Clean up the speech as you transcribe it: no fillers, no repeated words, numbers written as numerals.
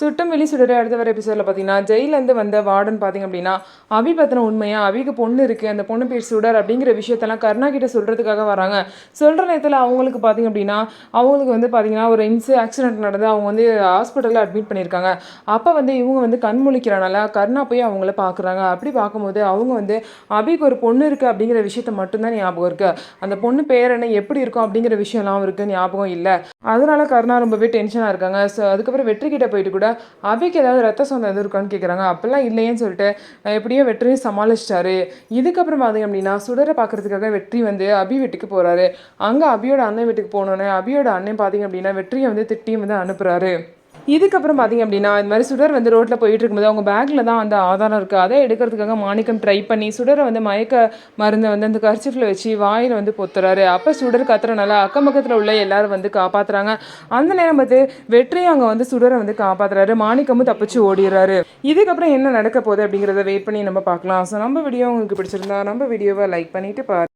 சுட்டம் வெளி சுடரை அடுத்த வர எபிசோடில் பார்த்தீங்கன்னா ஜெயிலேருந்து வந்த வார்டன் பார்த்தீங்க அப்படின்னா அபி பற்றின உண்மையாக அபிக்கு பொண்ணு இருக்குது, அந்த பொண்ணு பேர் சுடர் அப்படிங்கிற விஷயத்தெல்லாம் கருணா கிட்ட சொல்கிறதுக்காக வராங்க. சொல்கிற நேரத்தில் அவங்களுக்கு பார்த்தீங்க அப்படின்னா அவங்களுக்கு வந்து பார்த்தீங்கன்னா ஒரு ஆக்சிடென்ட் நடந்து அவங்க வந்து ஹாஸ்பிட்டலில் அட்மிட் பண்ணியிருக்காங்க. அப்போ வந்து இவங்க வந்து கண் முழிக்கிறனால கருணா போய் அவங்கள பார்க்குறாங்க. அப்படி பார்க்கும்போது அவங்க வந்து அபிக்கு ஒரு பொண்ணு இருக்குது அப்படிங்கிற விஷயத்த மட்டும்தான் ஞாபகம் இருக்குது. அந்த பொண்ணு பேர் என்ன, எப்படி இருக்கும் அப்படிங்கிற விஷயம்லாம் அவருக்கு ஞாபகம் இல்லை. அதனால கருணா ரொம்பவே டென்ஷனாக இருக்காங்க. ஸோ அதுக்கப்புறம் வெற்றி கிட்ட போயிட்டு கூட அபிக்கு ஏதாவது ரத்த சொந்தம் எதுவும் இருக்கான்னு கேட்குறாங்க. அப்போல்லாம் இல்லையேன்னு சொல்லிட்டு எப்படியோ வெற்றியும் சமாளிச்சிட்டாரு. இதுக்கப்புறம் பார்த்தீங்க அப்படின்னா சுடரை பார்க்கறதுக்காக வெற்றி வந்து அபி வீட்டுக்கு போகிறாரு. அங்கே அபியோட அண்ணன் வீட்டுக்கு போனோன்னே அபியோட அண்ணன் பார்த்தீங்க அப்படின்னா வெற்றியை வந்து திட்டியும் வந்து அனுப்புகிறாரு. இதுக்கப்புறம் பார்த்தீங்க அப்படின்னா இது மாதிரி சுடர் வந்து ரோட்டில் போயிட்டு இருக்கும்போது அவங்க பேக்கில் தான் அந்த ஆதாரம் இருக்குது. அதை எடுக்கிறதுக்காக மாணிக்கம் ட்ரை பண்ணி சுடரை வந்து மயக்க மருந்தை வந்து அந்த கர்ச்சிஃபில் வச்சு வாயில் வந்து பொத்துறாரு. அப்போ சுடர் கத்துறனால அக்கம் பக்கத்தில் உள்ள எல்லாரும் வந்து காப்பாற்றுறாங்க. அந்த நேரம் பார்த்து வெற்றியும் அங்கே வந்து சுடரை வந்து காப்பாற்றுறாரு. மாணிக்கமும் தப்பிச்சு ஓடிடுறாரு. இதுக்கப்புறம் என்ன நடக்க போகுது அப்படிங்கிறத வெயிட் பண்ணி நம்ம பார்க்கலாம். ஸோ நம்ம வீடியோ உங்களுக்கு பிடிச்சிருந்தா நம்ம வீடியோவை லைக் பண்ணிவிட்டு பாருங்கள்.